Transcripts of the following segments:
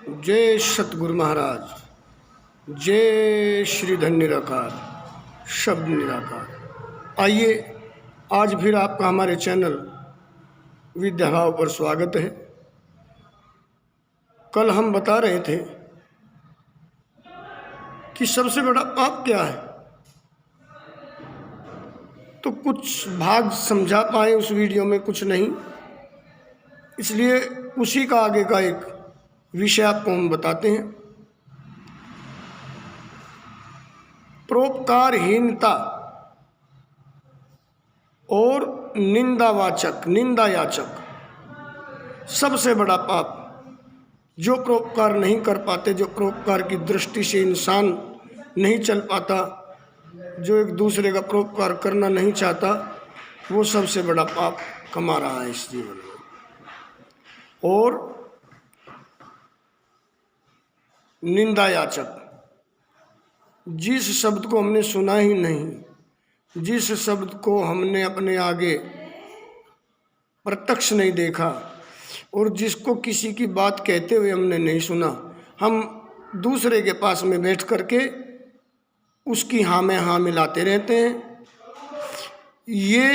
जय सतगुरु महाराज, जय श्री धन निराकार, शब्द निराकार। आइए आज फिर आपका हमारे चैनल विद्या भाव पर स्वागत है। कल हम बता रहे थे कि सबसे बड़ा पाप क्या है, तो कुछ भाग समझा पाए उस वीडियो में, कुछ नहीं, इसलिए उसी का आगे का एक विषय आपको हम बताते हैं। परोपकारहीनता और निंदा याचक सबसे बड़ा पाप। जो परोपकार नहीं कर पाते, जो परोपकार की दृष्टि से इंसान नहीं चल पाता, जो एक दूसरे का परोपकार करना नहीं चाहता, वो सबसे बड़ा पाप कमा रहा है इस जीवन में। और निंदा याचक, जिस शब्द को हमने सुना ही नहीं, जिस शब्द को हमने अपने आगे प्रत्यक्ष नहीं देखा और जिसको किसी की बात कहते हुए हमने नहीं सुना, हम दूसरे के पास में बैठ करके उसकी हाँ में हाँ मिलाते रहते हैं, ये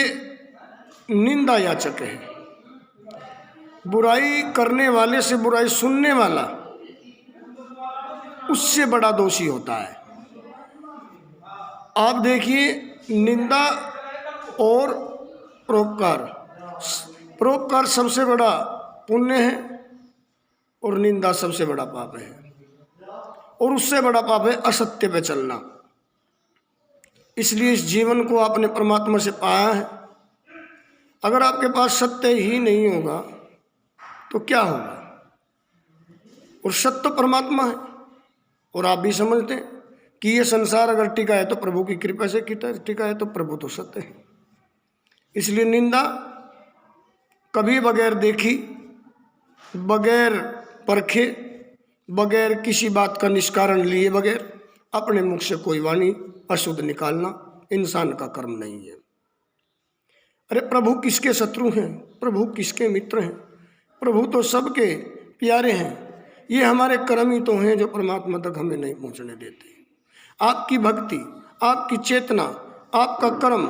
निंदा याचक है। बुराई करने वाले से बुराई सुनने वाला उससे बड़ा दोषी होता है। आप देखिए, निंदा और परोपकार सबसे बड़ा पुण्य है और निंदा सबसे बड़ा पाप है। और उससे बड़ा पाप है असत्य पे चलना। इसलिए इस जीवन को आपने परमात्मा से पाया है। अगर आपके पास सत्य ही नहीं होगा तो क्या होगा? और सत्य परमात्मा है। और आप भी समझते हैं कि ये संसार अगर टिका है तो प्रभु की कृपा से टिका है, तो प्रभु तो सत्य है। इसलिए निंदा कभी बगैर देखी, बगैर परखे, बगैर किसी बात का निष्कारण लिए बगैर अपने मुख से कोई वाणी अशुद्ध निकालना इंसान का कर्म नहीं है। अरे प्रभु किसके शत्रु हैं? प्रभु किसके मित्र हैं? प्रभु तो सबके प्यारे हैं। ये हमारे कर्म ही तो हैं जो परमात्मा तक हमें नहीं पहुंचने देते। आपकी भक्ति, आपकी चेतना, आपका कर्म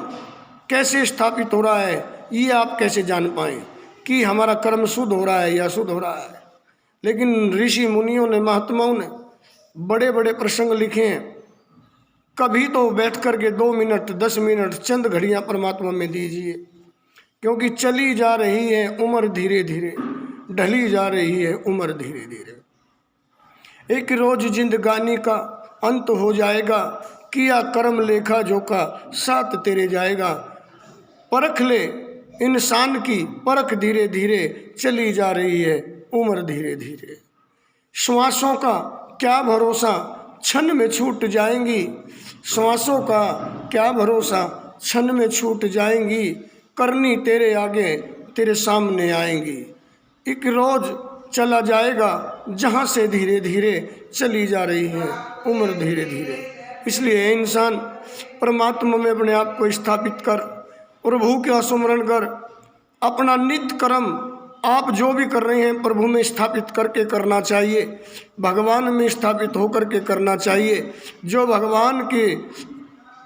कैसे स्थापित हो रहा है, ये आप कैसे जान पाएं कि हमारा कर्म शुद्ध हो रहा है या अशुद्ध हो रहा है? लेकिन ऋषि मुनियों ने, महात्माओं ने बड़े बड़े प्रसंग लिखे हैं। कभी तो बैठ कर के 2 मिनट, 10 मिनट, चंद घड़ियाँ परमात्मा में दीजिए, क्योंकि चली जा रही है उम्र धीरे धीरे, ढली जा रही है उम्र धीरे धीरे। एक रोज जिंदगानी का अंत हो जाएगा, किया कर्म लेखा जोखा साथ तेरे जाएगा। परख ले इंसान की परख धीरे धीरे, चली जा रही है उम्र धीरे धीरे। श्वासों का क्या भरोसा, क्षण में छूट जाएंगी। श्वासों का क्या भरोसा, क्षण में छूट जाएंगी। करनी तेरे आगे, तेरे सामने आएंगी। एक रोज चला जाएगा जहाँ से धीरे धीरे चली जा रही है उम्र धीरे धीरे। इसलिए इंसान परमात्मा में अपने आप को स्थापित कर, प्रभु का सुमरण कर, अपना नित्य कर्म आप जो भी कर रहे हैं प्रभु में स्थापित करके करना चाहिए, भगवान में स्थापित होकर के करना चाहिए। जो भगवान के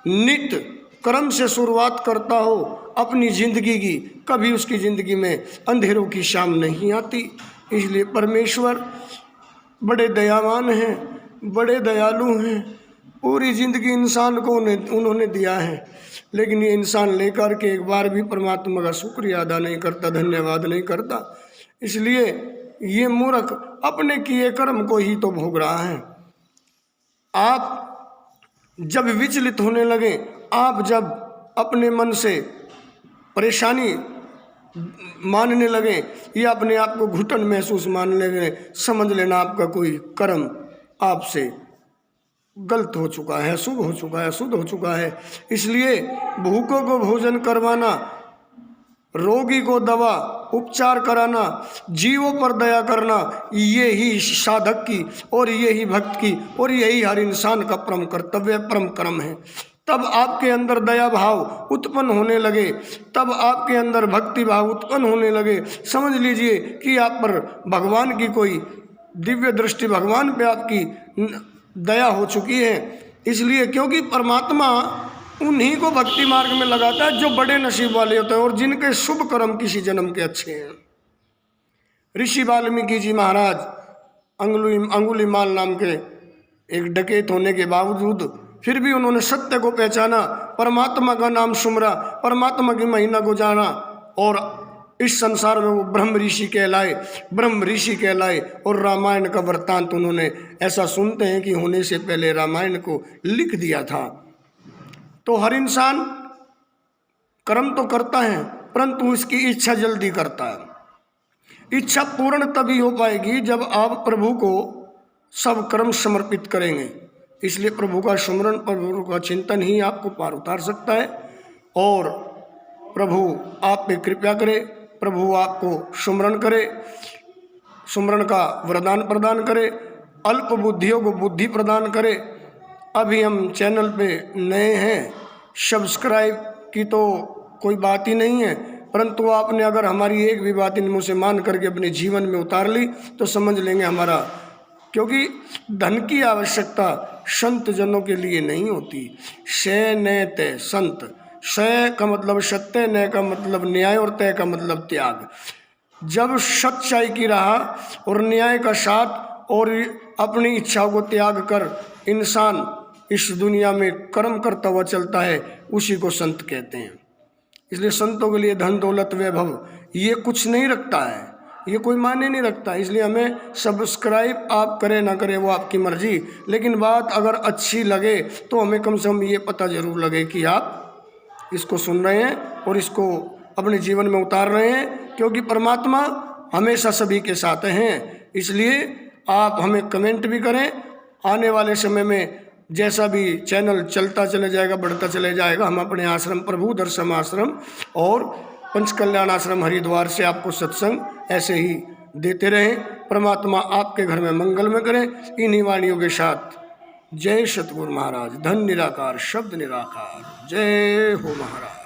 नित्य कर्म से शुरुआत करता हो अपनी ज़िंदगी की, कभी उसकी ज़िंदगी में अंधेरों की शाम नहीं आती। इसलिए परमेश्वर बड़े दयावान हैं, बड़े दयालु हैं। पूरी ज़िंदगी इंसान को उन्होंने दिया है, लेकिन ये इंसान लेकर के एक बार भी परमात्मा का शुक्रिया अदा नहीं करता, धन्यवाद नहीं करता। इसलिए ये मूर्ख अपने किए कर्म को ही तो भोग रहा है। आप जब विचलित होने लगे, आप जब अपने मन से परेशानी मानने लगे या अपने आप को घुटन महसूस मानने लगे, समझ लेना आपका कोई कर्म आपसे गलत हो चुका है, शुभ हो चुका है, शुद्ध हो चुका है। इसलिए भूखों को भोजन करवाना, रोगी को दवा उपचार कराना, जीवों पर दया करना, ये ही साधक की और ये ही भक्त की और यही हर इंसान का परम कर्तव्य, परम कर्म है। तब आपके अंदर दया भाव उत्पन्न होने लगे, तब आपके अंदर भक्ति भाव उत्पन्न होने लगे। समझ लीजिए कि आप पर भगवान की कोई दिव्य दृष्टि भगवान पे आपकी दया हो चुकी है। इसलिए क्योंकि परमात्मा उन्हीं को भक्ति मार्ग में लगाता है जो बड़े नसीब वाले होते हैं और जिनके शुभ कर्म किसी जन्म के अच्छे हैं। ऋषि वाल्मीकि जी महाराज अंगुलीमाल नाम के एक डकैत होने के बावजूद फिर भी उन्होंने सत्य को पहचाना, परमात्मा का नाम सुमरा, परमात्मा की महिमा को जाना और इस संसार में वो ब्रह्म ऋषि कहलाए और रामायण का वृत्तांत उन्होंने, ऐसा सुनते हैं कि होने से पहले रामायण को लिख दिया था। तो हर इंसान कर्म तो करता है परंतु उसकी इच्छा जल्दी करता है। इच्छा पूर्ण तभी हो पाएगी जब आप प्रभु को सब कर्म समर्पित करेंगे। इसलिए प्रभु का स्मरण, प्रभु का चिंतन ही आपको पार उतार सकता है और प्रभु आप पे कृपा करे, प्रभु आपको स्मरण करे, स्मरण का वरदान प्रदान करे, अल्प बुद्धियों को बुद्धि प्रदान करे। अभी हम चैनल पे नए हैं, सब्सक्राइब की तो कोई बात ही नहीं है, परंतु आपने अगर हमारी एक भी बात इन मुँह से मान करके अपने जीवन में उतार ली तो समझ लेंगे हमारा, क्योंकि धन की आवश्यकता संत जनों के लिए नहीं होती। शय नय तय संत, शय का मतलब सत्य, नय का मतलब न्याय और तय का मतलब त्याग। जब सच्चाई की राह और न्याय का साथ और अपनी इच्छाओं को त्याग कर इंसान इस दुनिया में कर्म करता हुआ चलता है, उसी को संत कहते हैं। इसलिए संतों के लिए धन दौलत वैभव ये कुछ नहीं रखता है, ये कोई मायने नहीं रखता। इसलिए हमें सब्सक्राइब आप करें ना करें वो आपकी मर्जी, लेकिन बात अगर अच्छी लगे तो हमें कम से कम ये पता जरूर लगे कि आप इसको सुन रहे हैं और इसको अपने जीवन में उतार रहे हैं, क्योंकि परमात्मा हमेशा सभी के साथ हैं। इसलिए आप हमें कमेंट भी करें। आने वाले समय में जैसा भी चैनल चलता चले जाएगा, बढ़ता चले जाएगा, हम अपने आश्रम प्रभु दर्शन आश्रम और पंचकल्याण आश्रम हरिद्वार से आपको सत्संग ऐसे ही देते रहें। परमात्मा आपके घर में मंगल में करें। इन्हीं वाणियों के साथ जय सतगुरु महाराज, धन निराकार, शब्द निराकार, जय हो महाराज।